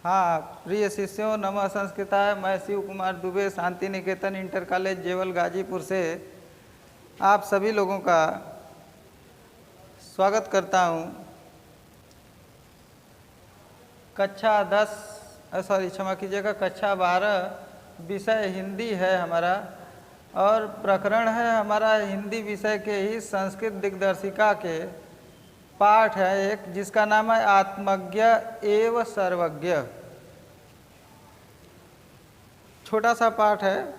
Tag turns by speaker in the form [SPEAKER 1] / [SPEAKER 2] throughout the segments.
[SPEAKER 1] हाँ, प्रिय शिष्यों, नमः संस्कृताय। मैं शिव कुमार दुबे शांति निकेतन इंटर कॉलेज जेवल गाजीपुर से आप सभी लोगों का स्वागत करता हूँ। कक्षा 10 क्षमा कीजिएगा, कक्षा 12 विषय हिंदी है हमारा, और प्रकरण है हमारा हिंदी विषय के ही संस्कृत दिग्दर्शिका के पाठ है एक, जिसका नाम है आत्मज्ञ एव सर्वज्ञ। छोटा सा पाठ है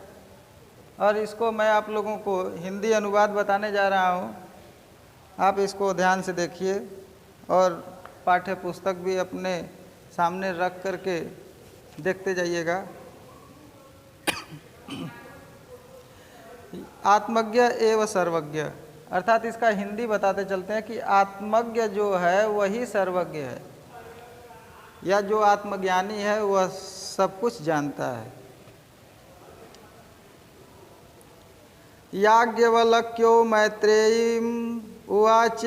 [SPEAKER 1] और इसको मैं आप लोगों को हिंदी अनुवाद बताने जा रहा हूँ। आप इसको ध्यान से देखिए और पाठ्य पुस्तक भी अपने सामने रख करके देखते जाइएगा। आत्मज्ञ एव सर्वज्ञ, अर्थात इसका हिंदी बताते चलते हैं कि आत्मज्ञ जो है वही सर्वज्ञ है, या जो आत्मज्ञानी है वह सब कुछ जानता है। याज्ञवल्क्यो मैत्रेयीम उवाच,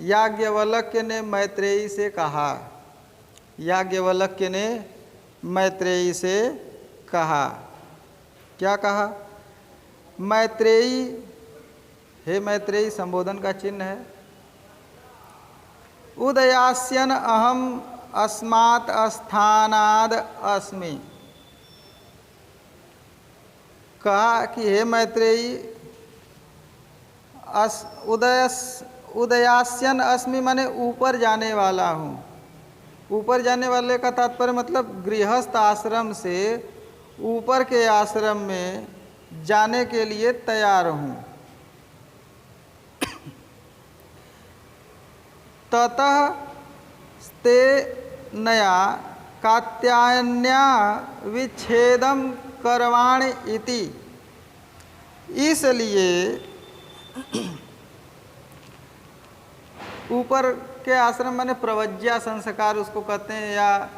[SPEAKER 1] याज्ञवल्क्य ने मैत्रेयी से कहा। याज्ञवल्क्य ने मैत्रेयी से कहा, क्या कहा? मैत्रेयी, हे मैत्रेयी संबोधन का चिन्ह है। उदयास्यन अहम अस्मात् स्थानाद अस्मि। कहा कि हे मैत्रेयी, उदयास्यन अस्मि माने ऊपर जाने वाला हूँ। ऊपर जाने वाले का तात्पर्य मतलब गृहस्थ आश्रम से ऊपर के आश्रम में जाने के लिए तैयार हूँ। ततः ते नया कात्यायन्या विच्छेदम करवाण इति। इसलिए ऊपर के आश्रम माने प्रवज्या संस्कार उसको कहते हैं, या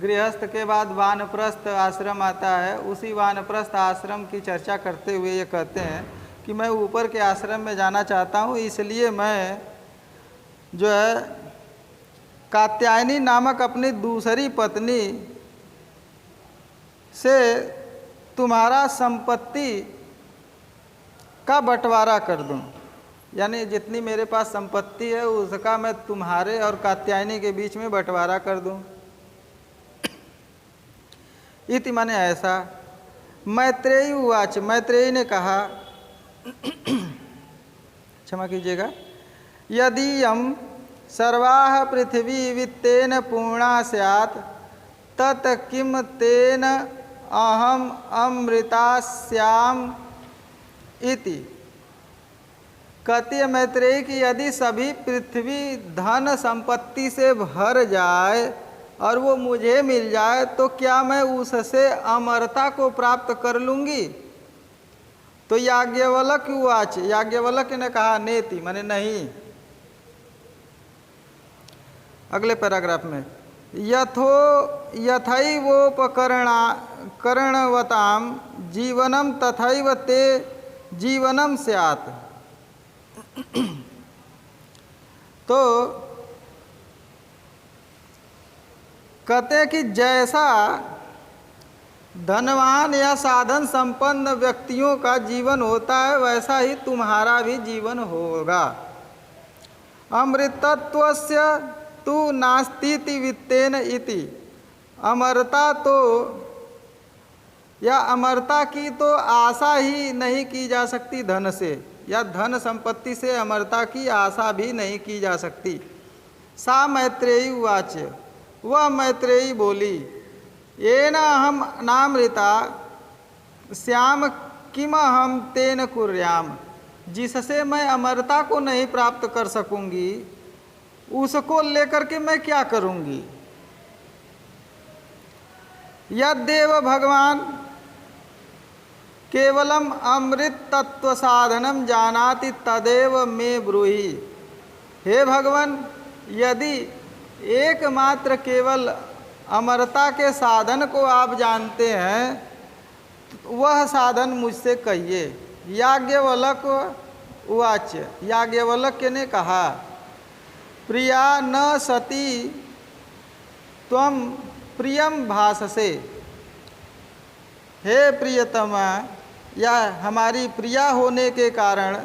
[SPEAKER 1] गृहस्थ के बाद वानप्रस्थ आश्रम आता है। उसी वानप्रस्थ आश्रम की चर्चा करते हुए ये कहते हैं कि मैं ऊपर के आश्रम में जाना चाहता हूँ, इसलिए मैं जो है कात्यायनी नामक अपनी दूसरी पत्नी से तुम्हारा संपत्ति का बंटवारा कर दूं, यानी जितनी मेरे पास संपत्ति है उसका मैं तुम्हारे और कात्यायनी के बीच में बंटवारा कर दूं। इति माने ऐसा। मैत्रेयी उवाच, मैत्रेयी ने कहा, क्षमा कीजिएगा, यदि यम सर्वाः पृथ्वी वित्तेन पूर्णा स्यात् तत् किम तेन अहम अमृतास्याम इति। कहती है मैत्रेयी कि यदि सभी पृथ्वी धन संपत्ति से भर जाए और वो मुझे मिल जाए तो क्या मैं उससे अमरता को प्राप्त कर लूँगी? तो याज्ञवल्क्य उवाच, याज्ञवल्क्य ने कहा, नेति माने नहीं। अगले पैराग्राफ में यथैवोपकरणवतां जीवनम तथैव ते जीवनम स्यात्। तो कहते हैं कि जैसा धनवान या साधन संपन्न व्यक्तियों का जीवन होता है वैसा ही तुम्हारा भी जीवन होगा। अमृतत्वस्य तु नास्तीति वित्तेन इति। अमरता तो या अमरता की तो आशा ही नहीं की जा सकती धन से, या धन संपत्ति से अमरता की आशा भी नहीं की जा सकती। सा मैत्रेयी उवाच, वह मैत्रेयी बोली, येन अहम नामृता श्याम किम हम तेन कुर्याम। जिससे मैं अमरता को नहीं प्राप्त कर सकूंगी उसको लेकर के मैं क्या करूंगी? यद्देव भगवान केवलम अमृत तत्व साधनम जानाति तदेव मे ब्रूहि। हे भगवान, यदि एकमात्र केवल अमरता के साधन को आप जानते हैं वह साधन मुझसे कहिए। याज्ञवल्क्य उवाच, याज्ञवल्क्य ने कहा, प्रिया न सती त्वं प्रियम भाससे, हे प्रियतमा, या हमारी प्रिया होने के कारण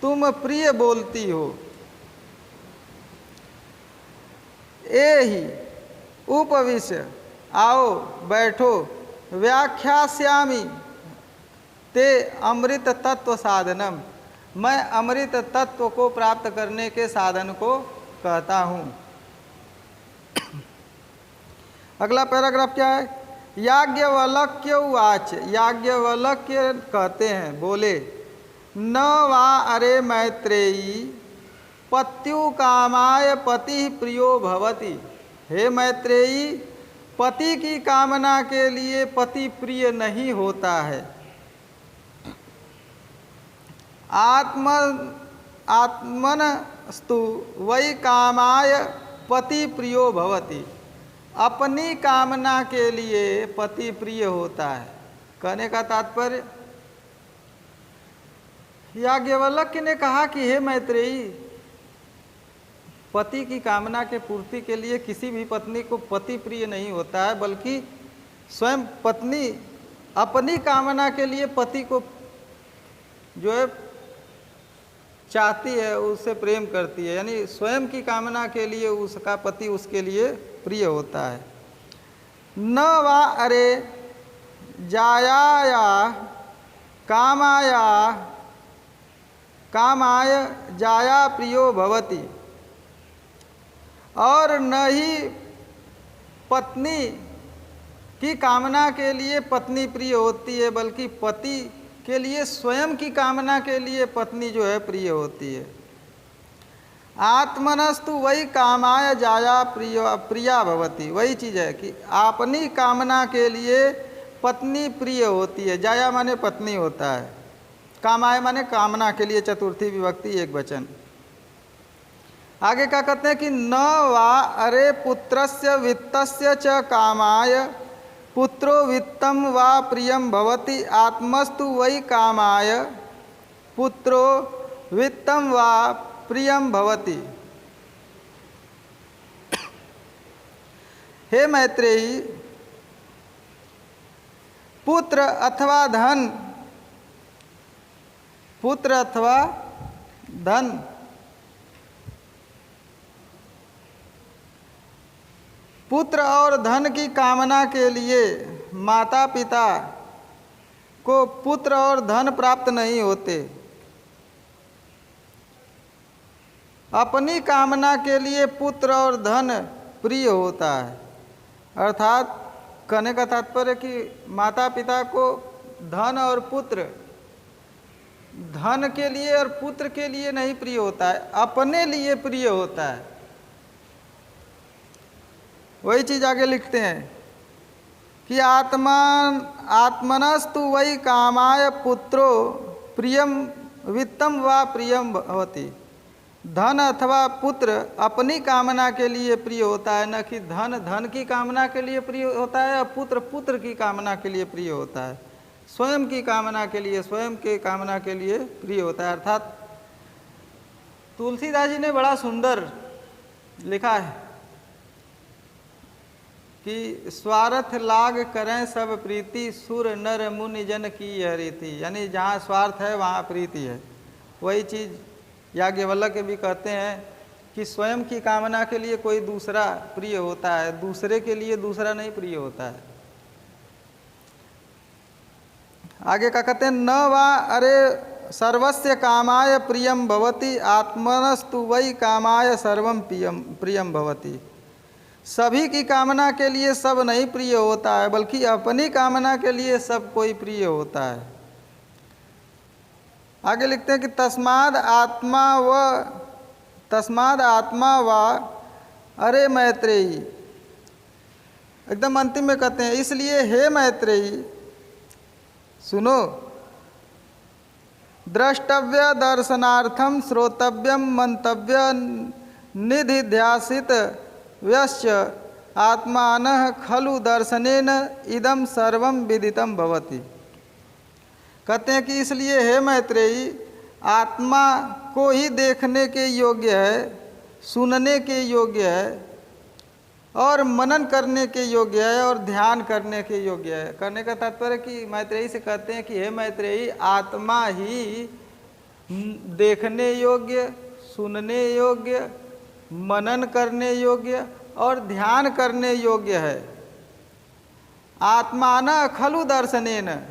[SPEAKER 1] तुम प्रिय बोलती हो। एहि उपविश्य, आओ बैठो, व्याख्यास्यामि ते अमृत तत्व साधनम, मैं अमृत तत्व को प्राप्त करने के साधन को कहता हूँ। अगला पैराग्राफ क्या है? याज्ञवल्क्य उवाच, याज्ञवल्क्य कहते हैं, बोले, न वा अरे मैत्रेयी पत्युकामाय पति प्रियो भवति। हे मैत्रेयी, पति की कामना के लिए पति प्रिय नहीं होता है। आत्मनस्तु वै कामाय पति प्रियो भवति, अपनी कामना के लिए पति प्रिय होता है। कहने का तात्पर्य, याज्ञवल्क्य ने कहा कि हे मैत्रेयी, पति की कामना के पूर्ति के लिए किसी भी पत्नी को पति प्रिय नहीं होता है, बल्कि स्वयं पत्नी अपनी कामना के लिए पति को जो है चाहती है, उससे प्रेम करती है, यानी स्वयं की कामना के लिए उसका पति उसके लिए प्रिय होता है। न वा अरे जायाया कामाय जाया प्रियो भवति, और न ही पत्नी की कामना के लिए पत्नी प्रिय होती है, बल्कि पति के लिए स्वयं की कामना के लिए पत्नी जो है प्रिय होती है। आत्मनस्तु वही कामाय जाया प्रिया भवति, वही चीज़ है कि अपनी कामना के लिए पत्नी प्रिय होती है। जाया माने पत्नी होता है, कामाय माने कामना के लिए, चतुर्थी विभक्ति एक वचन। आगे क्या कहते हैं कि न वा अरे पुत्रस्य वित्तस्य च कामाय पुत्रो वित्तम वा प्रियम भवति, आत्मस्तु वै कामाय पुत्रो वित्तम वा प्रियम भवति। हे मैत्रेयी, पुत्र अथवा धन पुत्र और धन की कामना के लिए माता पिता को पुत्र और धन प्राप्त नहीं होते। अपनी कामना के लिए पुत्र और धन प्रिय होता है। अर्थात कहने का तात्पर्य कि माता पिता को धन और पुत्र, धन के लिए और पुत्र के लिए नहीं प्रिय होता है, अपने लिए प्रिय होता है। वही चीज आगे लिखते हैं कि आत्मनस्तु वै कामाय पुत्रो प्रियम वित्तम वा प्रियम भवति। धन अथवा पुत्र अपनी कामना के लिए प्रिय होता है, न कि धन धन की कामना के लिए प्रिय होता है, और पुत्र पुत्र की कामना के लिए प्रिय होता है। स्वयं की कामना के लिए, स्वयं के कामना के लिए प्रिय होता है। अर्थात तुलसीदास जी ने बड़ा सुंदर लिखा है कि स्वार्थ लाग करें सब प्रीति, सुर नर मुनि जन की यह रीति। यानी जहाँ स्वार्थ है वहाँ प्रीति है। वही चीज़ याज्ञवल्क्य भी कहते हैं कि स्वयं की कामना के लिए कोई दूसरा प्रिय होता है, दूसरे के लिए दूसरा नहीं प्रिय होता है। आगे क्या कहते हैं, न वा अरे सर्वस्य कामाय प्रियम भवति, आत्मनस्तु वै कामाय सर्वम प्रियम भवति। सभी की कामना के लिए सब नहीं प्रिय होता है, बल्कि अपनी कामना के लिए सब कोई प्रिय होता है। आगे लिखते हैं कि तस्माद आत्मा व अरे मैत्रेयी। एकदम अंतिम में कहते हैं, इसलिए हे मैत्रेयी सुनो, द्रष्टव्य दर्शनार्थम श्रोतव्यम मंतव्य निधिध्यासित व्यश्च आत्मानः खलु दर्शनेन इदम सर्वम विदितम भवति। कहते हैं कि इसलिए हे मैत्रेयी, आत्मा को ही देखने के योग्य है, सुनने के योग्य है, और मनन करने के योग्य है और ध्यान करने के योग्य है। करने का तात्पर्य कि मैत्रेयी से कहते हैं कि हे मैत्रेयी, आत्मा ही देखने योग्य, सुनने योग्य, मनन करने योग्य और ध्यान करने योग्य है। आत्मान खलु दर्शनेन,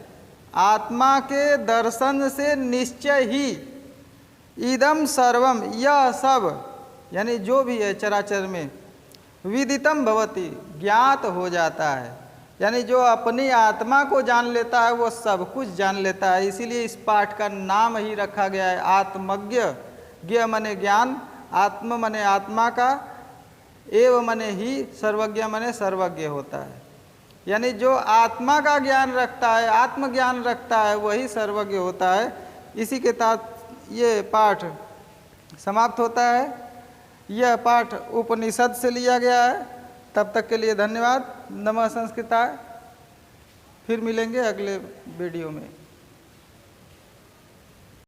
[SPEAKER 1] आत्मा के दर्शन से निश्चय ही इदम सर्वम, यह सब यानी जो भी है चराचर में, विदितम भवति, ज्ञात हो जाता है। यानी जो अपनी आत्मा को जान लेता है वो सब कुछ जान लेता है। इसीलिए इस पाठ का नाम ही रखा गया है आत्मज्ञ। ज्ञ मने ज्ञान, आत्म मने आत्मा का, एव मने ही, सर्वज्ञ मने सर्वज्ञ होता है। यानी जो आत्मा का ज्ञान रखता है, आत्मज्ञान रखता है, वही सर्वज्ञ होता है। इसी के साथ ये पाठ समाप्त होता है। यह पाठ उपनिषद से लिया गया है। तब तक के लिए धन्यवाद। नमः संस्कृताय। फिर मिलेंगे अगले वीडियो में।